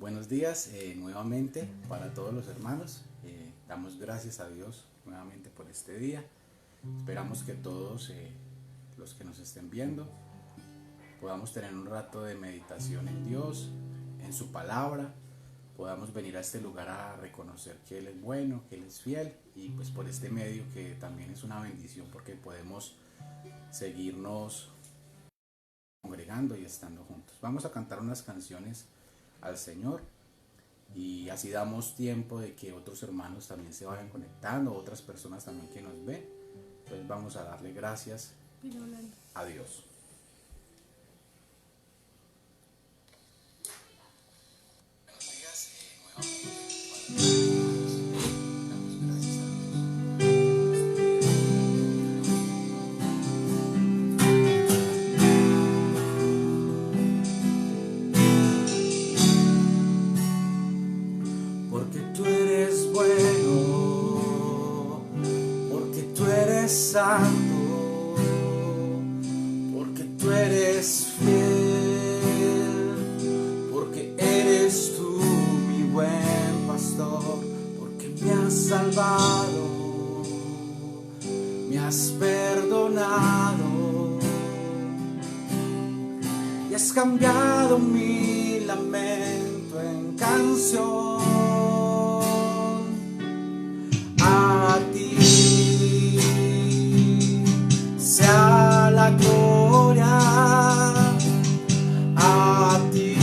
Buenos días nuevamente para todos los hermanos. Damos gracias a Dios nuevamente por este día. Esperamos que todos los que nos estén viendo podamos tener un rato de meditación en Dios, en su palabra. Podamos venir a este lugar a reconocer que Él es bueno, que Él es fiel, y pues por este medio que también es una bendición porque podemos seguirnos congregando y estando juntos. Vamos a cantar unas canciones al Señor y así damos tiempo de que otros hermanos también se vayan conectando, otras personas también que nos ven. Entonces vamos a darle gracias a Dios. Porque tú eres bueno, porque tú eres santo, porque tú eres fiel, porque eres tú mi buen pastor, porque me has salvado, me has perdonado y has cambiado mi lamento en canción. A ti sea la gloria, a ti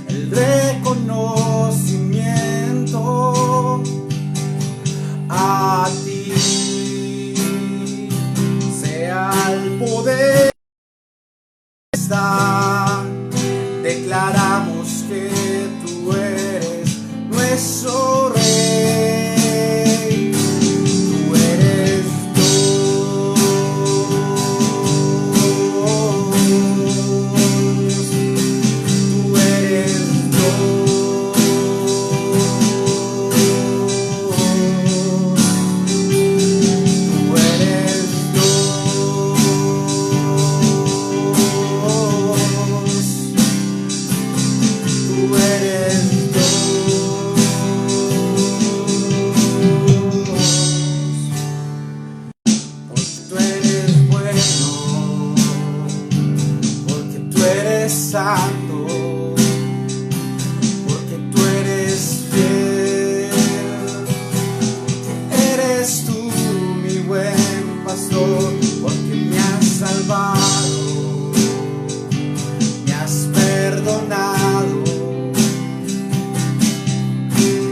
el reconocimiento, a ti sea el poder. Declaramos que tú eres nuestro Rey, tú eres Dios, tú eres Dios, tú eres santo, porque tú eres fiel, porque eres tú mi buen pastor, porque me has salvado, me has perdonado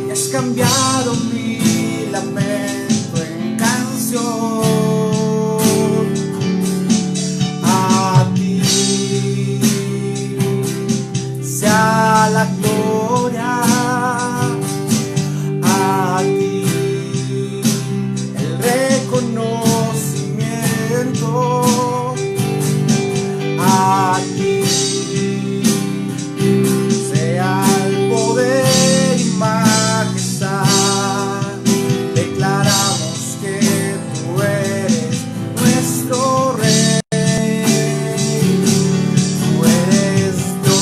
y has cambiado mi lamento en canción. La gloria, a ti el reconocimiento, a ti sea el poder y majestad. Declaramos que tú eres nuestro Rey, tú eres Dios.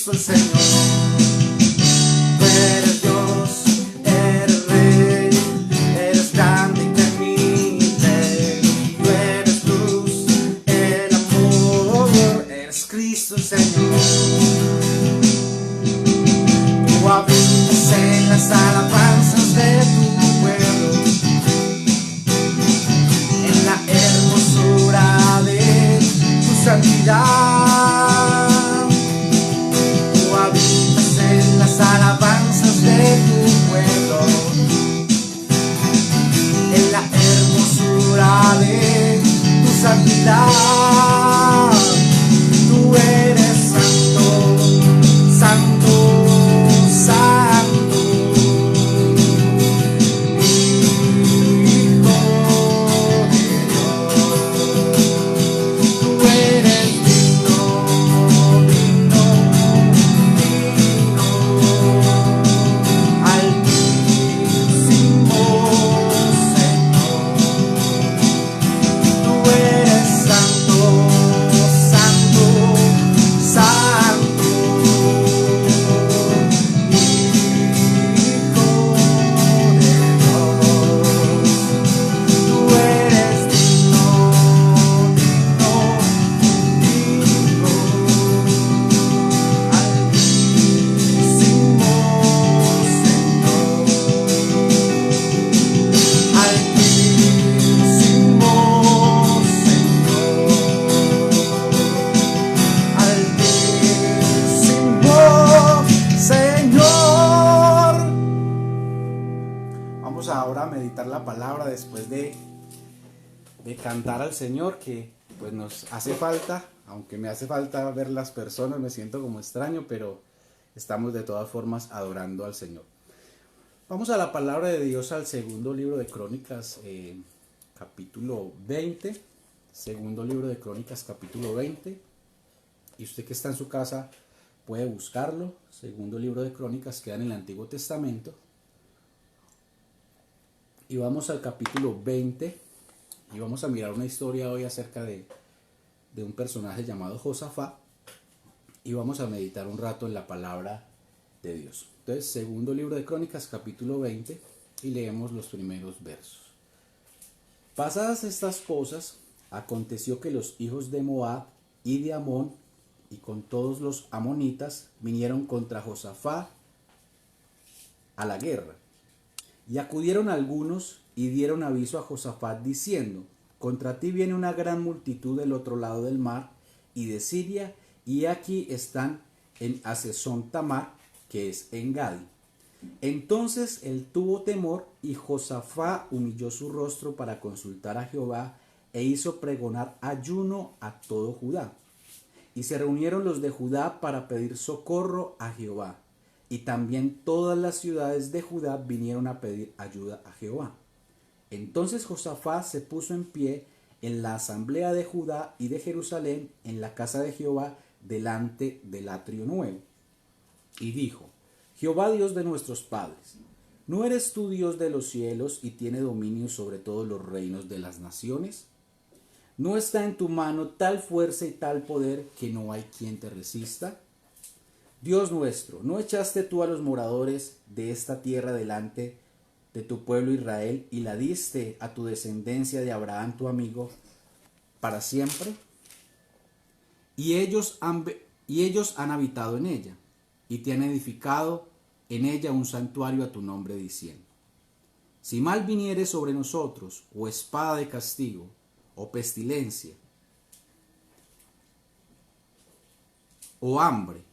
Cristo el Señor. Tú eres Dios, eres Rey, eres grande y temible. Tú eres luz, el amor, eres Cristo el Señor. Tú habitas en las alabanzas de tu pueblo, en la hermosura de tu santidad. Tú habitas en las alabanzas de tu pueblo, en la hermosura de tu santidad. Tú eres santo, santo, santo, Hijo de Dios. Tú eres digno, digno, digno, altísimo Señor. Tú eres santo, santo, santo, Hijo de Dios. Tú eres digno, digno, digno, altísimo Señor, altísimo Señor, Señor. Vamos ahora a meditar la palabra después de cantar al Señor, que pues nos hace falta, aunque me hace falta ver las personas, me siento como extraño, pero estamos de todas formas adorando al Señor. Vamos a la palabra de Dios, al segundo libro de Crónicas, capítulo 20, segundo libro de Crónicas, capítulo 20, y usted que está en su casa puede buscarlo. Segundo libro de Crónicas, queda en el Antiguo Testamento, y vamos al capítulo 20, y vamos a mirar una historia hoy acerca de un personaje llamado Josafat, y vamos a meditar un rato en la palabra de Dios. Entonces, segundo libro de Crónicas, capítulo 20, y leemos los primeros versos. Pasadas estas cosas, aconteció que los hijos de Moab y de Amón, y con todos los amonitas, vinieron contra Josafat a la guerra. Y acudieron algunos y dieron aviso a Josafat diciendo: contra ti viene una gran multitud del otro lado del mar y de Siria, y aquí están en Hazezón Tamar, que es en Gadi. Entonces él tuvo temor, y Josafat humilló su rostro para consultar a Jehová, e hizo pregonar ayuno a todo Judá. Y se reunieron los de Judá para pedir socorro a Jehová. Y también todas las ciudades de Judá vinieron a pedir ayuda a Jehová. Entonces Josafat se puso en pie en la asamblea de Judá y de Jerusalén, en la casa de Jehová, delante del atrio nuevo, y dijo: Jehová, Dios de nuestros padres, ¿no eres tú Dios de los cielos y tiene dominio sobre todos los reinos de las naciones? ¿No está en tu mano tal fuerza y tal poder que no hay quien te resista? Dios nuestro, ¿no echaste tú a los moradores de esta tierra delante de tu pueblo Israel y la diste a tu descendencia de Abraham tu amigo para siempre? Y ellos han habitado en ella, y te han edificado en ella un santuario a tu nombre, diciendo: si mal viniere sobre nosotros, o espada de castigo, o pestilencia, o hambre,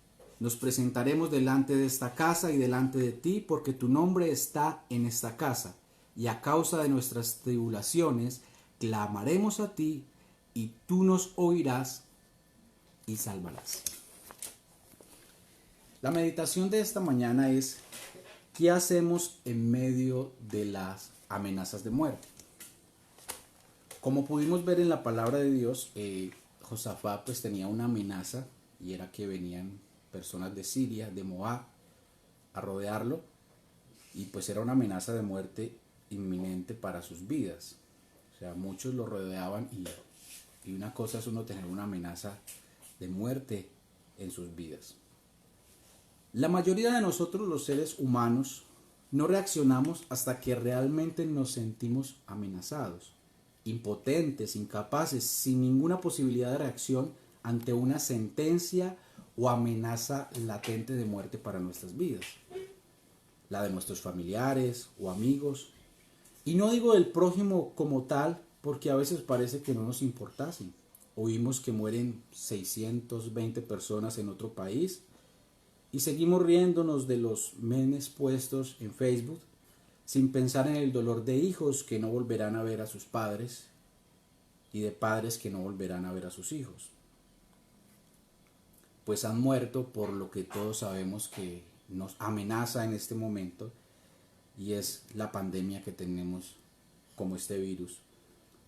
nos presentaremos delante de esta casa y delante de ti, porque tu nombre está en esta casa, y a causa de nuestras tribulaciones clamaremos a ti, y tú nos oirás y salvarás. La meditación de esta mañana es: ¿qué hacemos en medio de las amenazas de muerte? Como pudimos ver en la palabra de Dios, Josafat pues tenía una amenaza, y era que venían personas de Siria, de Moab, a rodearlo, y pues era una amenaza de muerte inminente para sus vidas. O sea, muchos lo rodeaban, y una cosa es uno tener una amenaza de muerte en sus vidas. La mayoría de nosotros los seres humanos no reaccionamos hasta que realmente nos sentimos amenazados, impotentes, incapaces, sin ninguna posibilidad de reacción ante una sentencia o amenaza latente de muerte para nuestras vidas, la de nuestros familiares o amigos. Y no digo del prójimo como tal, porque a veces parece que no nos importasen. Oímos que mueren 620 personas en otro país y seguimos riéndonos de los memes puestos en Facebook sin pensar en el dolor de hijos que no volverán a ver a sus padres y de padres que no volverán a ver a sus hijos, pues han muerto por lo que todos sabemos que nos amenaza en este momento, y es la pandemia que tenemos como este virus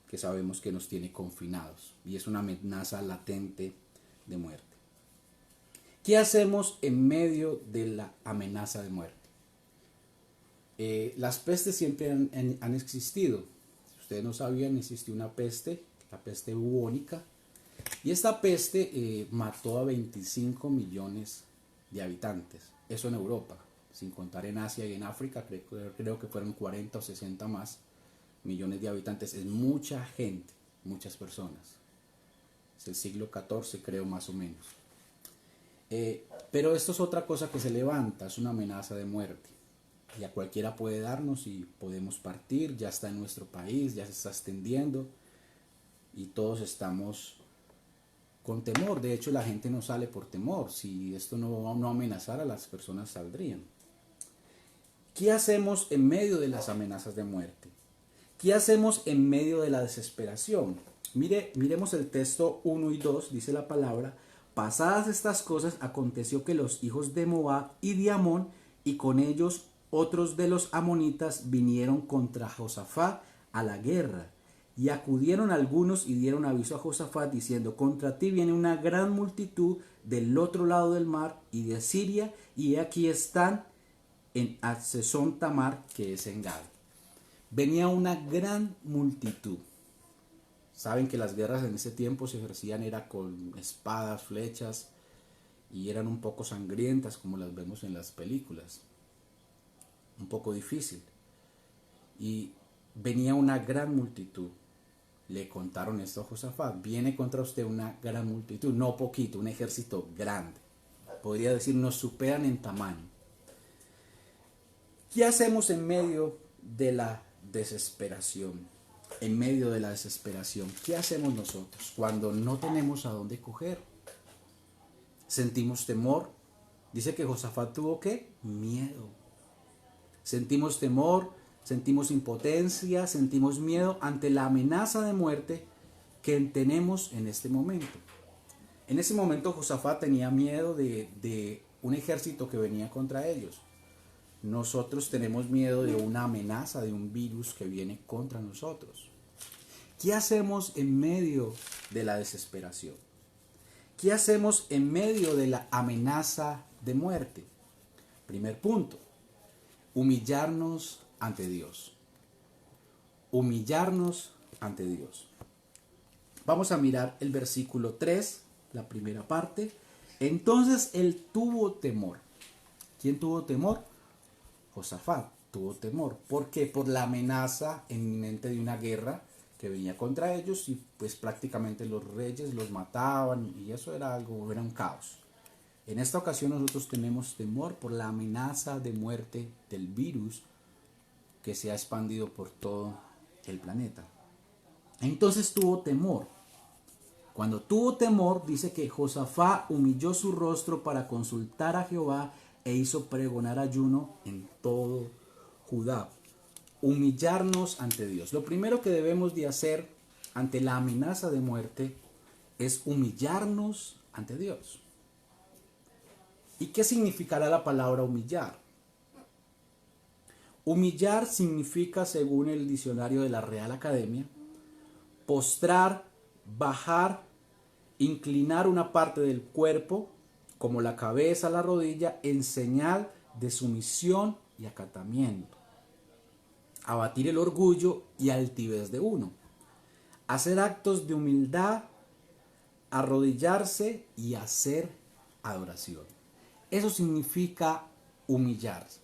que sabemos que nos tiene confinados y es una amenaza latente de muerte. ¿Qué hacemos en medio de la amenaza de muerte? Las pestes siempre han existido. Si ustedes no sabían, existió una peste, la peste bubónica, y esta peste mató a 25 millones de habitantes. Eso en Europa, sin contar en Asia y en África, creo que fueron 40 o 60 más millones de habitantes. Es mucha gente, muchas personas. Es el siglo XIV, creo, más o menos. Pero esto es otra cosa que se levanta, es una amenaza de muerte. Y a cualquiera puede darnos y podemos partir, ya está en nuestro país, ya se está extendiendo y todos estamos con temor. De hecho, la gente no sale por temor. Si esto no amenazara, las personas saldrían. ¿Qué hacemos en medio de las amenazas de muerte? ¿Qué hacemos en medio de la desesperación? Miremos el texto 1 y 2, dice la palabra: pasadas estas cosas, aconteció que los hijos de Moab y de Amón, y con ellos otros de los amonitas, vinieron contra Josafat a la guerra. Y acudieron algunos y dieron aviso a Josafat, diciendo: contra ti viene una gran multitud del otro lado del mar y de Siria, y aquí están en Hatzezón Tamar, que es en Gad. Venía una gran multitud. Saben que las guerras en ese tiempo se ejercían era con espadas, flechas, y eran un poco sangrientas como las vemos en las películas. Un poco difícil. Y venía una gran multitud. Le contaron esto a Josafat: viene contra usted una gran multitud, no poquito, un ejército grande. Podría decir, nos superan en tamaño. ¿Qué hacemos en medio de la desesperación? En medio de la desesperación, ¿qué hacemos nosotros cuando no tenemos a dónde coger? Sentimos temor. Dice que Josafat tuvo ¿qué? Miedo. Sentimos temor, sentimos impotencia, sentimos miedo ante la amenaza de muerte que tenemos en este momento. En ese momento Josafat tenía miedo de un ejército que venía contra ellos. Nosotros tenemos miedo de una amenaza, de un virus que viene contra nosotros. ¿Qué hacemos en medio de la desesperación? ¿Qué hacemos en medio de la amenaza de muerte? Primer punto: humillarnos ante Dios. Humillarnos ante Dios. Vamos a mirar el versículo 3, la primera parte. Entonces él tuvo temor. ¿Quién tuvo temor? Josafat tuvo temor. ¿Por qué? Por la amenaza inminente de una guerra que venía contra ellos, y pues prácticamente los reyes los mataban y eso era un caos. En esta ocasión nosotros tenemos temor por la amenaza de muerte del virus que se ha expandido por todo el planeta. Entonces tuvo temor. Cuando tuvo temor, dice que Josafat humilló su rostro para consultar a Jehová e hizo pregonar ayuno en todo Judá. Humillarnos ante Dios. Lo primero que debemos de hacer ante la amenaza de muerte es humillarnos ante Dios. ¿Y qué significará la palabra humillar? Humillar significa, según el diccionario de la Real Academia, postrar, bajar, inclinar una parte del cuerpo, como la cabeza, la rodilla, en señal de sumisión y acatamiento. Abatir el orgullo y altivez de uno. Hacer actos de humildad, arrodillarse y hacer adoración. Eso significa humillarse.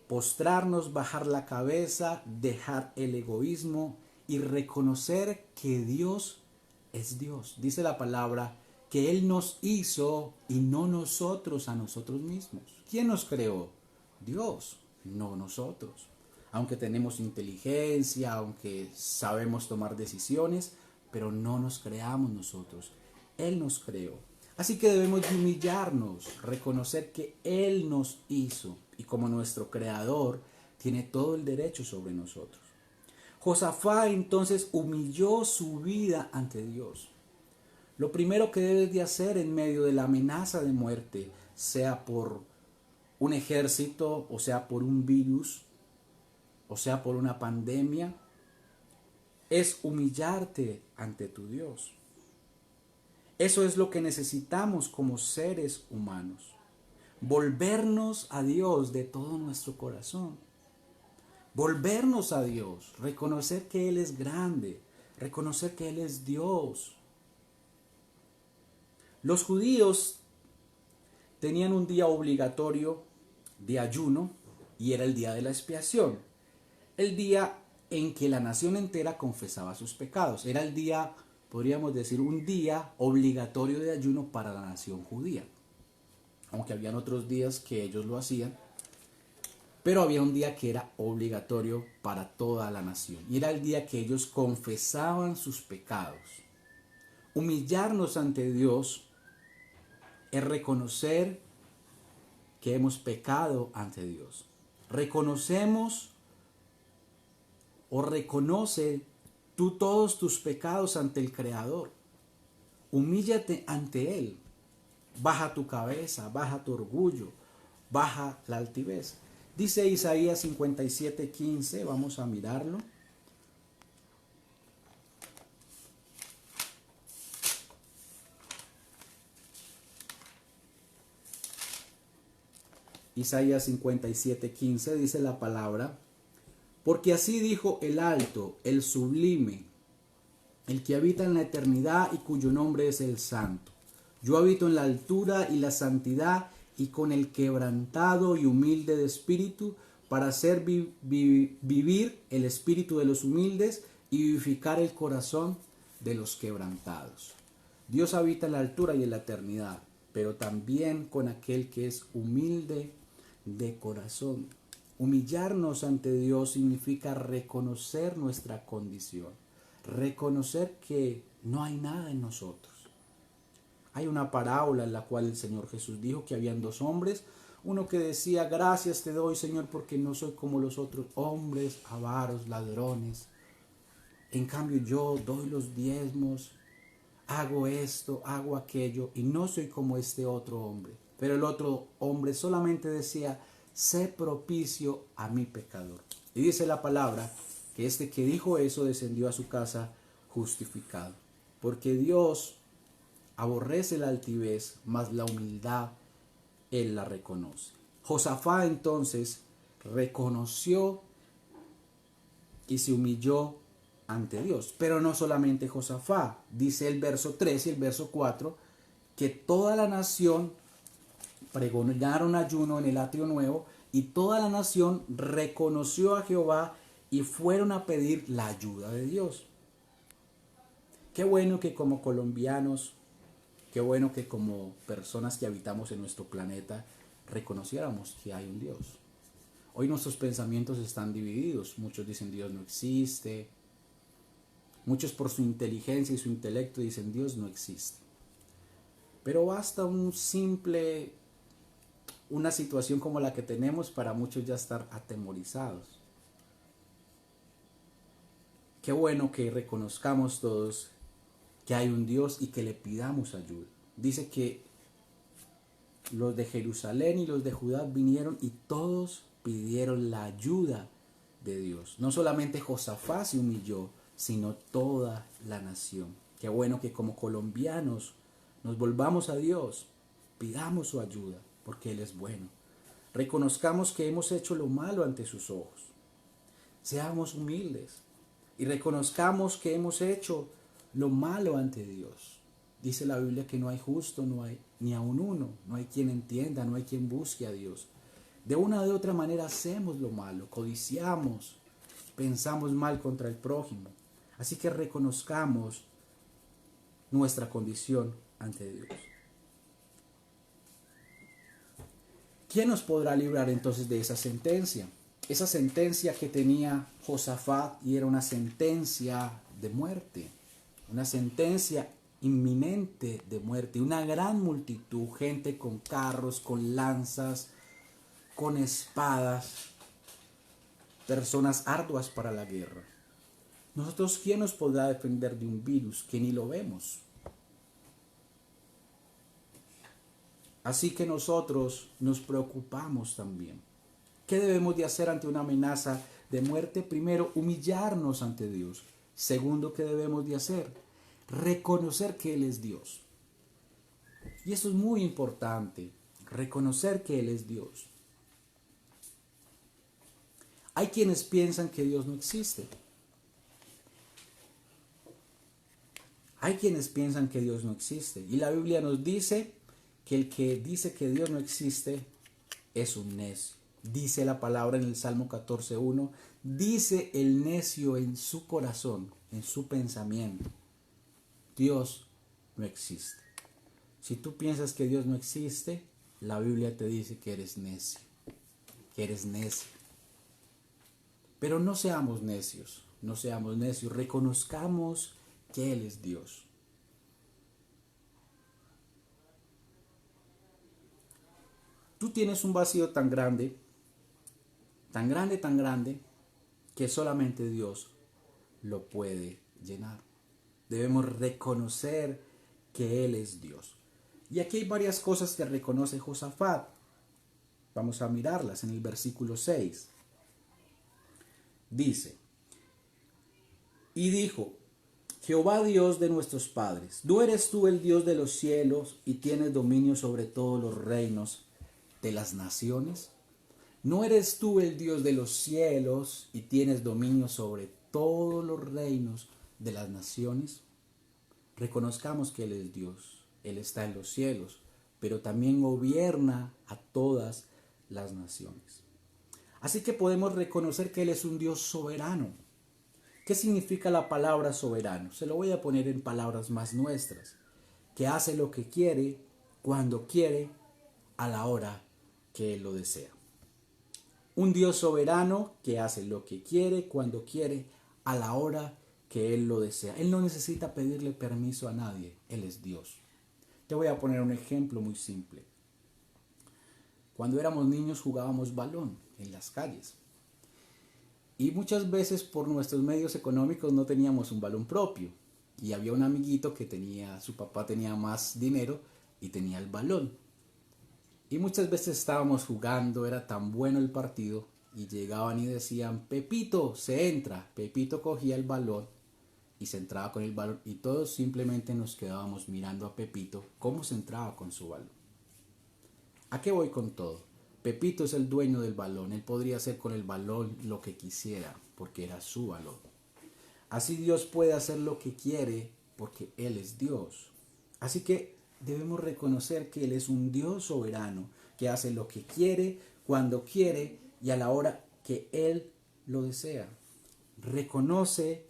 Postrarnos, bajar la cabeza, dejar el egoísmo y reconocer que Dios es Dios. Dice la palabra que Él nos hizo y no nosotros a nosotros mismos. ¿Quién nos creó? Dios, no nosotros. Aunque tenemos inteligencia, aunque sabemos tomar decisiones, pero no nos creamos nosotros. Él nos creó. Así que debemos de humillarnos, reconocer que Él nos hizo y como nuestro creador tiene todo el derecho sobre nosotros. Josafat entonces humilló su vida ante Dios. Lo primero que debes de hacer en medio de la amenaza de muerte, sea por un ejército, o sea por un virus, o sea por una pandemia, es humillarte ante tu Dios. Eso es lo que necesitamos como seres humanos. Volvernos a Dios de todo nuestro corazón. Volvernos a Dios, reconocer que Él es grande, reconocer que Él es Dios. Los judíos tenían un día obligatorio de ayuno y era el día de la expiación. El día en que la nación entera confesaba sus pecados. Era el día, podríamos decir, un día obligatorio de ayuno para la nación judía. Aunque habían otros días que ellos lo hacían, pero había un día que era obligatorio para toda la nación. Y era el día que ellos confesaban sus pecados. Humillarnos ante Dios es reconocer que hemos pecado ante Dios. Reconocemos o reconoce tú todos tus pecados ante el Creador. Humíllate ante Él. Baja tu cabeza, baja tu orgullo, baja la altivez. Dice Isaías 57:15, vamos a mirarlo. Isaías 57:15 dice la palabra: porque así dijo el alto, el sublime, el que habita en la eternidad y cuyo nombre es el Santo. Yo habito en la altura y la santidad y con el quebrantado y humilde de espíritu, para hacer vivir el espíritu de los humildes y vivificar el corazón de los quebrantados. Dios habita en la altura y en la eternidad, pero también con aquel que es humilde de corazón. Humillarnos ante Dios significa reconocer nuestra condición, reconocer que no hay nada en nosotros. Hay una parábola en la cual el Señor Jesús dijo que habían dos hombres, uno que decía: gracias te doy, Señor, porque no soy como los otros hombres, avaros, ladrones. En cambio yo doy los diezmos, hago esto, hago aquello, y no soy como este otro hombre. Pero el otro hombre solamente decía: sé propicio a mi pecador. Y dice la palabra que este que dijo eso descendió a su casa justificado. Porque Dios aborrece la altivez, mas la humildad Él la reconoce. Josafat entonces reconoció y se humilló ante Dios. Pero no solamente Josafat. Dice el verso 3 y el verso 4 que toda la nación pregonaron ayuno en el atrio nuevo y toda la nación reconoció a Jehová y fueron a pedir la ayuda de Dios. Qué bueno que como colombianos, qué bueno que como personas que habitamos en nuestro planeta reconociéramos que hay un Dios. Hoy nuestros pensamientos están divididos. Muchos dicen Dios no existe. Muchos por su inteligencia y su intelecto dicen Dios no existe. Pero basta una situación como la que tenemos para muchos ya estar atemorizados. Qué bueno que reconozcamos todos que hay un Dios y que le pidamos ayuda. Dice que los de Jerusalén y los de Judá vinieron y todos pidieron la ayuda de Dios. No solamente Josafat se humilló, sino toda la nación. Qué bueno que como colombianos nos volvamos a Dios, pidamos su ayuda, porque Él es bueno. Reconozcamos que hemos hecho lo malo ante sus ojos. Seamos humildes y reconozcamos que hemos hecho lo malo ante Dios. Dice la Biblia que no hay justo, no hay ni aun uno, no hay quien entienda, no hay quien busque a Dios. De una u otra manera hacemos lo malo, codiciamos, pensamos mal contra el prójimo. Así que reconozcamos nuestra condición ante Dios. ¿Quién nos podrá librar entonces de esa sentencia? Esa sentencia que tenía Josafat, y era una sentencia de muerte, una sentencia inminente de muerte, una gran multitud, gente con carros, con lanzas, con espadas, personas arduas para la guerra. Nosotros, ¿quién nos podrá defender de un virus que ni lo vemos? Así que nosotros nos preocupamos también. ¿Qué debemos de hacer ante una amenaza de muerte? Primero, humillarnos ante Dios. Segundo, ¿qué debemos de hacer? Reconocer que Él es Dios. Y eso es muy importante, reconocer que Él es Dios. Hay quienes piensan que Dios no existe. Hay quienes piensan que Dios no existe. Y la Biblia nos dice que el que dice que Dios no existe es un necio. Dice la palabra en el Salmo 14:1, dice el necio en su corazón, en su pensamiento, Dios no existe. Si tú piensas que Dios no existe, la Biblia te dice que eres necio, que eres necio. Pero no seamos necios, reconozcamos que Él es Dios. Tú tienes un vacío tan grande, que solamente Dios lo puede llenar. Debemos reconocer que Él es Dios. Y aquí hay varias cosas que reconoce Josafat. Vamos a mirarlas en el versículo 6. Dice, y dijo, Jehová Dios de nuestros padres, ¿no eres tú el Dios de los cielos y tienes dominio sobre todos los reinos de las naciones? ¿No eres tú el Dios de los cielos y tienes dominio sobre todos los reinos de las naciones? Reconozcamos que Él es Dios, Él está en los cielos, pero también gobierna a todas las naciones. Así que podemos reconocer que Él es un Dios soberano. ¿Qué significa la palabra soberano? Se lo voy a poner en palabras más nuestras. Que hace lo que quiere, cuando quiere, a la hora que Él lo desea. Un Dios soberano que hace lo que quiere, cuando quiere, a la hora que Él lo desea. Él no necesita pedirle permiso a nadie. Él es Dios. Te voy a poner un ejemplo muy simple. Cuando éramos niños jugábamos balón en las calles. Y muchas veces por nuestros medios económicos no teníamos un balón propio. Y había un amiguito que su papá tenía más dinero y tenía el balón. Y muchas veces estábamos jugando, era tan bueno el partido, y llegaban y decían, Pepito, se entra. Pepito cogía el balón y se entraba con el balón, y todos simplemente nos quedábamos mirando a Pepito cómo se entraba con su balón. ¿A qué voy con todo? Pepito es el dueño del balón, él podría hacer con el balón lo que quisiera, porque era su balón. Así Dios puede hacer lo que quiere, porque Él es Dios. Así que debemos reconocer que Él es un Dios soberano, que hace lo que quiere, cuando quiere y a la hora que Él lo desea. Reconoce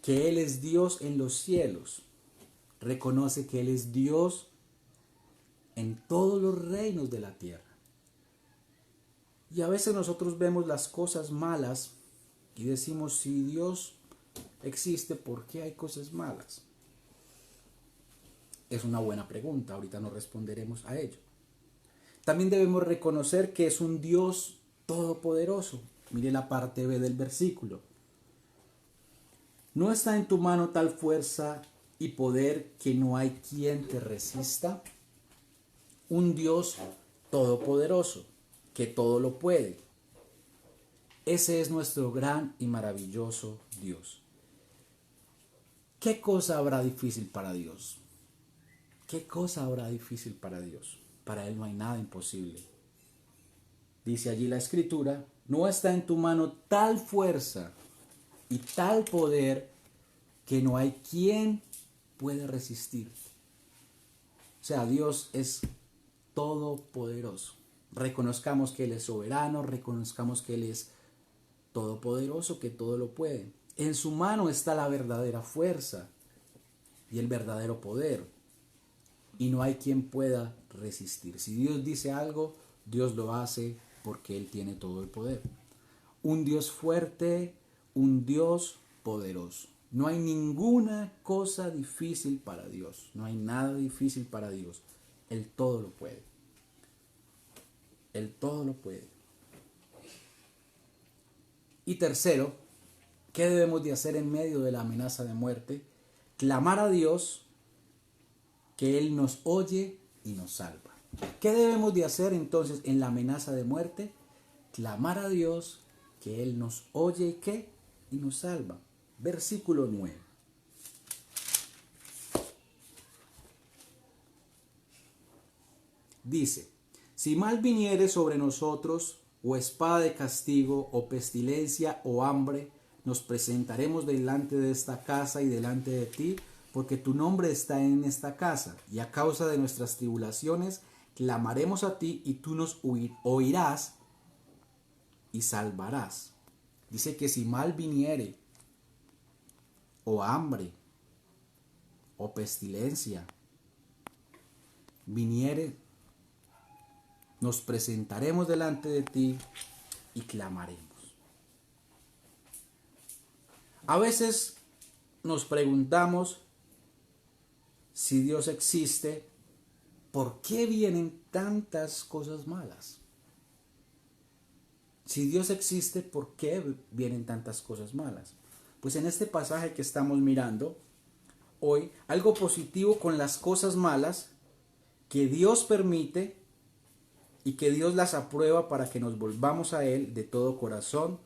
que Él es Dios en los cielos. Reconoce que Él es Dios en todos los reinos de la tierra. Y a veces nosotros vemos las cosas malas y decimos, si Dios existe, ¿por qué hay cosas malas? Es una buena pregunta, ahorita nos responderemos a ello. También debemos reconocer que es un Dios todopoderoso. Mire la parte B del versículo. ¿No está en tu mano tal fuerza y poder que no hay quien te resista? Un Dios todopoderoso, que todo lo puede. Ese es nuestro gran y maravilloso Dios. ¿Qué cosa habrá difícil para Dios? ¿Qué cosa habrá difícil para Dios? Para Él no hay nada imposible. Dice allí la Escritura, no está en tu mano tal fuerza y tal poder que no hay quien puede resistir. O sea, Dios es todopoderoso. Reconozcamos que Él es soberano, reconozcamos que Él es todopoderoso, que todo lo puede. En su mano está la verdadera fuerza y el verdadero poder. Y no hay quien pueda resistir. Si Dios dice algo, Dios lo hace porque Él tiene todo el poder. Un Dios fuerte, un Dios poderoso. No hay ninguna cosa difícil para Dios. No hay nada difícil para Dios. Él todo lo puede. Él todo lo puede. Y tercero, ¿qué debemos de hacer en medio de la amenaza de muerte? Clamar a Dios que Él nos oye y nos salva. ¿Qué debemos de hacer entonces en la amenaza de muerte? Clamar a Dios que Él nos oye y ¿qué? Y nos salva. Versículo 9. Dice, si mal viniere sobre nosotros, o espada de castigo, o pestilencia, o hambre, nos presentaremos delante de esta casa y delante de ti, porque tu nombre está en esta casa, y a causa de nuestras tribulaciones, clamaremos a ti, y tú nos oirás y salvarás. Dice que si mal viniere, o hambre, o pestilencia, viniere, nos presentaremos delante de ti y clamaremos. A veces nos preguntamos si Dios existe, ¿por qué vienen tantas cosas malas? Si Dios existe, ¿por qué vienen tantas cosas malas? Pues en este pasaje que estamos mirando hoy, algo positivo con las cosas malas que Dios permite y que Dios las aprueba para que nos volvamos a Él de todo corazón,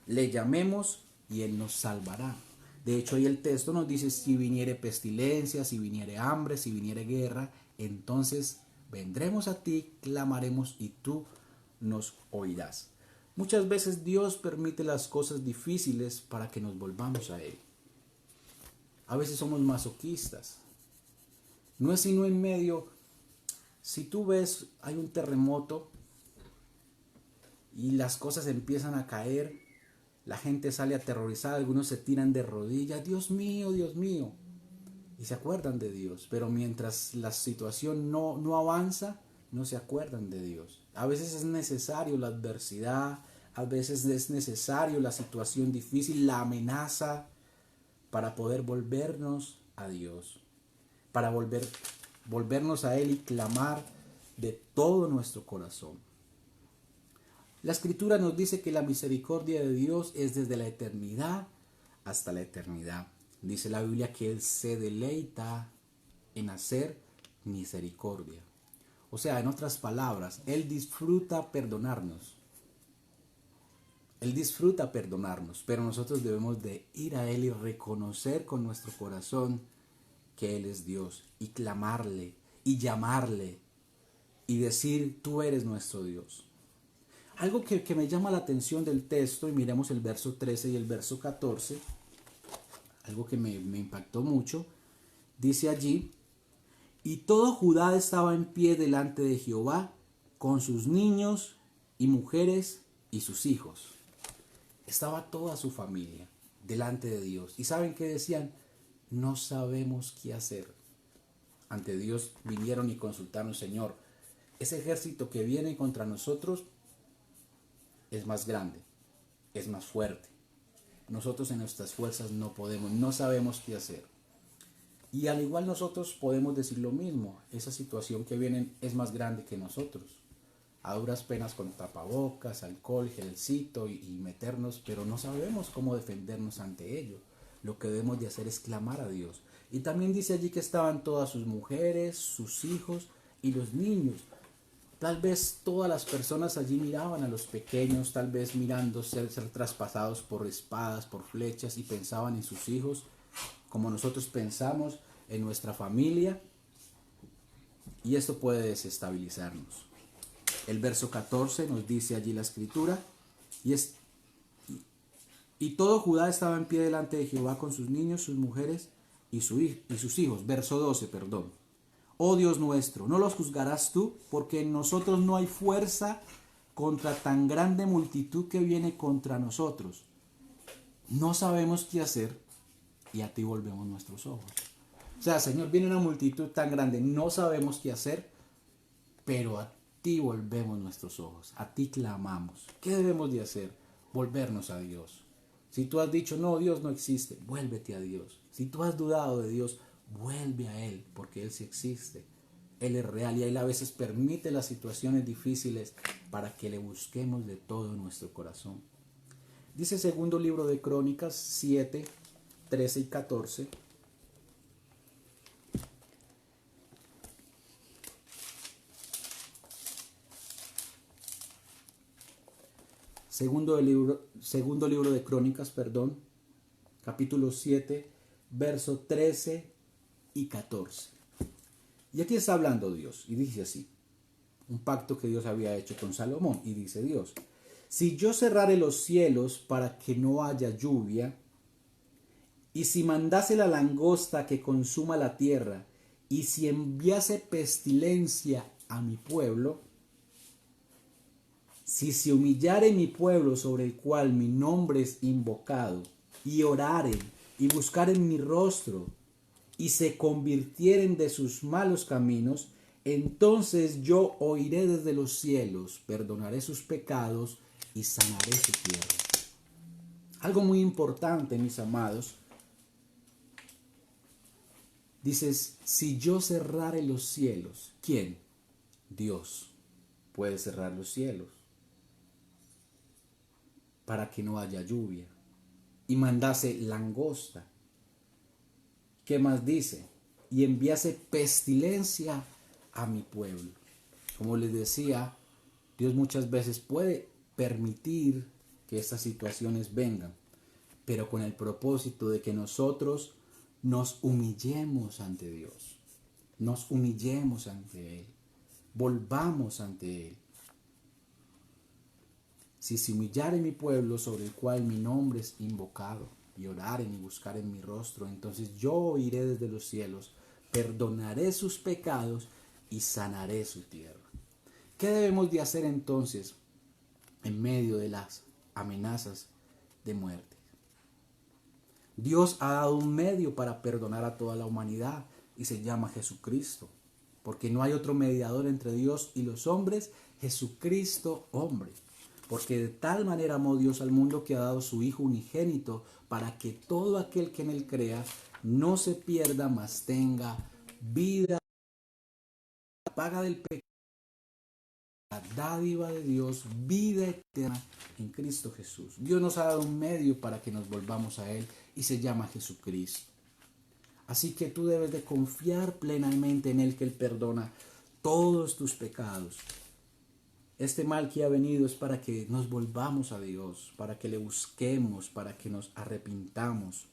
le llamemos y Él nos salvará. De hecho, ahí el texto nos dice, si viniere pestilencia, si viniere hambre, si viniere guerra, entonces vendremos a ti, clamaremos y tú nos oirás. Muchas veces Dios permite las cosas difíciles para que nos volvamos a Él. A veces somos masoquistas. No es sino en medio, si tú ves, hay un terremoto y las cosas empiezan a caer, la gente sale aterrorizada, algunos se tiran de rodillas, Dios mío, y se acuerdan de Dios, pero mientras la situación no avanza, no se acuerdan de Dios. A veces es necesario la adversidad, a veces es necesario la situación difícil, la amenaza, para poder volvernos a Dios, para volvernos a Él y clamar de todo nuestro corazón. La Escritura nos dice que la misericordia de Dios es desde la eternidad hasta la eternidad. Dice la Biblia que Él se deleita en hacer misericordia. O sea, en otras palabras, Él disfruta perdonarnos. Él disfruta perdonarnos, pero nosotros debemos de ir a Él y reconocer con nuestro corazón que Él es Dios y clamarle y llamarle y decir, tú eres nuestro Dios. Algo que me llama la atención del texto, y miremos el verso 13 y el verso 14, algo que me impactó mucho, dice allí, y todo Judá estaba en pie delante de Jehová, con sus niños y mujeres y sus hijos. Estaba toda su familia delante de Dios. ¿Y saben qué decían? No sabemos qué hacer. Ante Dios vinieron y consultaron, Señor, ese ejército que viene contra nosotros es más grande, es más fuerte. Nosotros en nuestras fuerzas no podemos, no sabemos qué hacer. Y al igual nosotros podemos decir lo mismo, esa situación que viene es más grande que nosotros. A duras penas con tapabocas, alcohol, gelcito y meternos, pero no sabemos cómo defendernos ante ello. Lo que debemos de hacer es clamar a Dios. Y también dice allí que estaban todas sus mujeres, sus hijos y los niños. Tal vez todas las personas allí miraban a los pequeños, tal vez mirando ser traspasados por espadas, por flechas, y pensaban en sus hijos, como nosotros pensamos en nuestra familia, y esto puede desestabilizarnos. El verso 14 nos dice allí la Escritura, y todo Judá estaba en pie delante de Jehová con sus niños, sus mujeres y sus hijos. Verso 12, perdón. Oh Dios nuestro, ¿no los juzgarás tú? Porque en nosotros no hay fuerza contra tan grande multitud que viene contra nosotros. No sabemos qué hacer y a ti volvemos nuestros ojos. O sea, Señor, viene una multitud tan grande, no sabemos qué hacer, pero a ti volvemos nuestros ojos, a ti clamamos. ¿Qué debemos de hacer? Volvernos a Dios. Si tú has dicho, no, Dios no existe, vuélvete a Dios. Si tú has dudado de Dios, vuelve a Él, porque Él sí existe. Él es real y Él a veces permite las situaciones difíciles para que le busquemos de todo nuestro corazón. Dice segundo libro de Crónicas 7, 13 y 14. Segundo libro de Crónicas, perdón, capítulo 7, verso 13 y 14. Y aquí está hablando Dios y dice así, un pacto que Dios había hecho con Salomón, y dice Dios: si yo cerrare los cielos para que no haya lluvia, y si mandase la langosta que consuma la tierra, y si enviase pestilencia a mi pueblo, si se humillare mi pueblo sobre el cual mi nombre es invocado, y oraren y buscaren mi rostro, y se convirtieren de sus malos caminos, entonces yo oiré desde los cielos, perdonaré sus pecados y sanaré su tierra. Algo muy importante, mis amados. Dices, si yo cerrare los cielos, ¿quién? Dios puede cerrar los cielos para que no haya lluvia, y mandase langosta. ¿Qué más dice? Y enviase pestilencia a mi pueblo. Como les decía, Dios muchas veces puede permitir que estas situaciones vengan, pero con el propósito de que nosotros nos humillemos ante Dios, nos humillemos ante Él, volvamos ante Él. Si se humillare mi pueblo sobre el cual mi nombre es invocado, y oraren y buscaren mi rostro, entonces yo oiré desde los cielos, perdonaré sus pecados y sanaré su tierra. ¿Qué debemos de hacer entonces en medio de las amenazas de muerte? Dios ha dado un medio para perdonar a toda la humanidad y se llama Jesucristo, porque no hay otro mediador entre Dios y los hombres, Jesucristo hombre. Porque de tal manera amó Dios al mundo que ha dado su Hijo unigénito para que todo aquel que en Él crea no se pierda, mas tenga vida. La paga del pecado, la dádiva de Dios, vida eterna en Cristo Jesús. Dios nos ha dado un medio para que nos volvamos a Él y se llama Jesucristo. Así que tú debes de confiar plenamente en Él, que Él perdona todos tus pecados. Este mal que ha venido es para que nos volvamos a Dios, para que le busquemos, para que nos arrepintamos,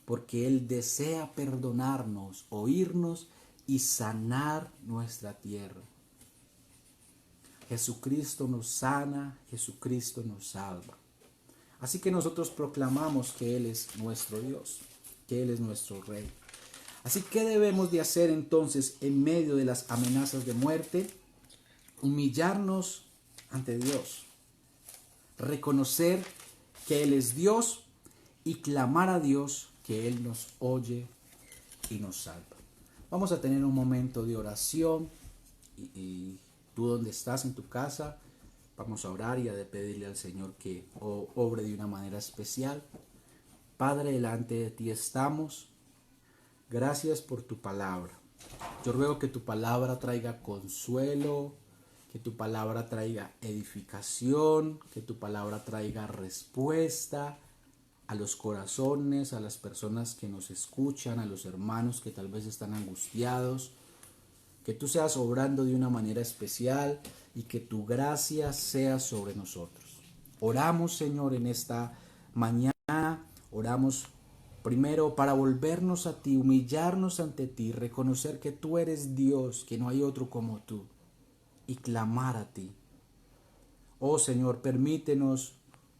porque Él desea perdonarnos, oírnos y sanar nuestra tierra. Jesucristo nos sana, Jesucristo nos salva. Así que nosotros proclamamos que Él es nuestro Dios, que Él es nuestro Rey. Así que debemos de hacer entonces en medio de las amenazas de muerte: humillarnos ante Dios, reconocer que Él es Dios y clamar a Dios que Él nos oye y nos salva. Vamos a tener un momento de oración y tú donde estás en tu casa, vamos a orar y a pedirle al Señor que obre de una manera especial. Padre, delante de ti estamos. Gracias por tu palabra. Yo ruego que tu palabra traiga consuelo, que tu palabra traiga edificación, que tu palabra traiga respuesta a los corazones, a las personas que nos escuchan, a los hermanos que tal vez están angustiados. Que tú seas obrando de una manera especial y que tu gracia sea sobre nosotros. Oramos, Señor, en esta mañana, oramos primero para volvernos a ti, humillarnos ante ti, reconocer que tú eres Dios, que no hay otro como tú, y clamar a ti. Oh Señor, permítenos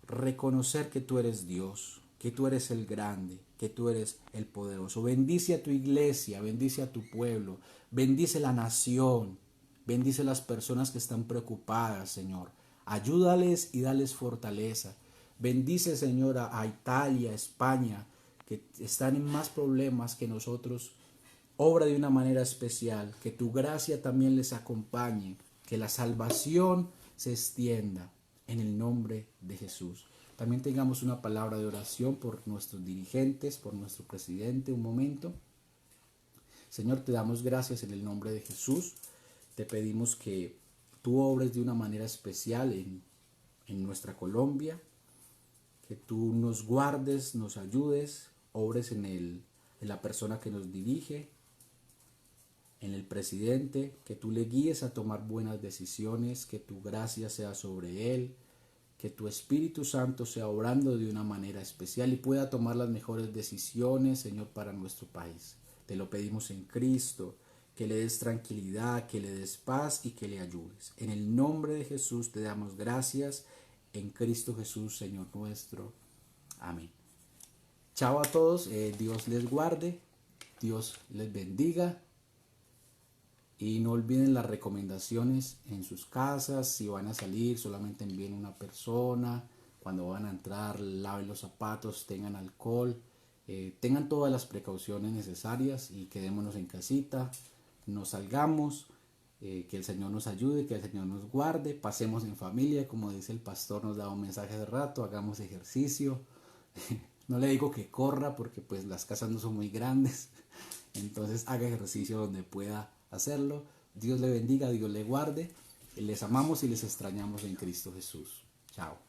reconocer que tú eres Dios, que tú eres el grande, que tú eres el poderoso. Bendice a tu iglesia, bendice a tu pueblo, bendice la nación, bendice a las personas que están preocupadas, Señor. Ayúdales y dales fortaleza. Bendice, Señor, a Italia, a España, que están en más problemas que nosotros. Obra de una manera especial, que tu gracia también les acompañe, que la salvación se extienda en el nombre de Jesús. También tengamos una palabra de oración por nuestros dirigentes, por nuestro presidente, un momento. Señor, te damos gracias en el nombre de Jesús. Te pedimos que tú obres de una manera especial en nuestra Colombia, que tú nos guardes, nos ayudes, obres en la persona que nos dirige, en el presidente, que tú le guíes a tomar buenas decisiones, que tu gracia sea sobre él, que tu Espíritu Santo sea obrando de una manera especial y pueda tomar las mejores decisiones, Señor, para nuestro país. Te lo pedimos en Cristo, que le des tranquilidad, que le des paz y que le ayudes. En el nombre de Jesús te damos gracias, en Cristo Jesús, Señor nuestro. Amén. Chao a todos, Dios les guarde, Dios les bendiga. Y no olviden las recomendaciones en sus casas. Si van a salir, solamente envíen una persona. Cuando van a entrar, laven los zapatos, tengan alcohol. Tengan todas las precauciones necesarias y quedémonos en casita. No salgamos. Que el Señor nos ayude, que el Señor nos guarde. Pasemos en familia, como dice el pastor, nos da un mensaje de rato. Hagamos ejercicio. No le digo que corra porque pues las casas no son muy grandes. Entonces haga ejercicio donde pueda hacerlo. Dios le bendiga, Dios le guarde. Les amamos y les extrañamos en Cristo Jesús. Chao.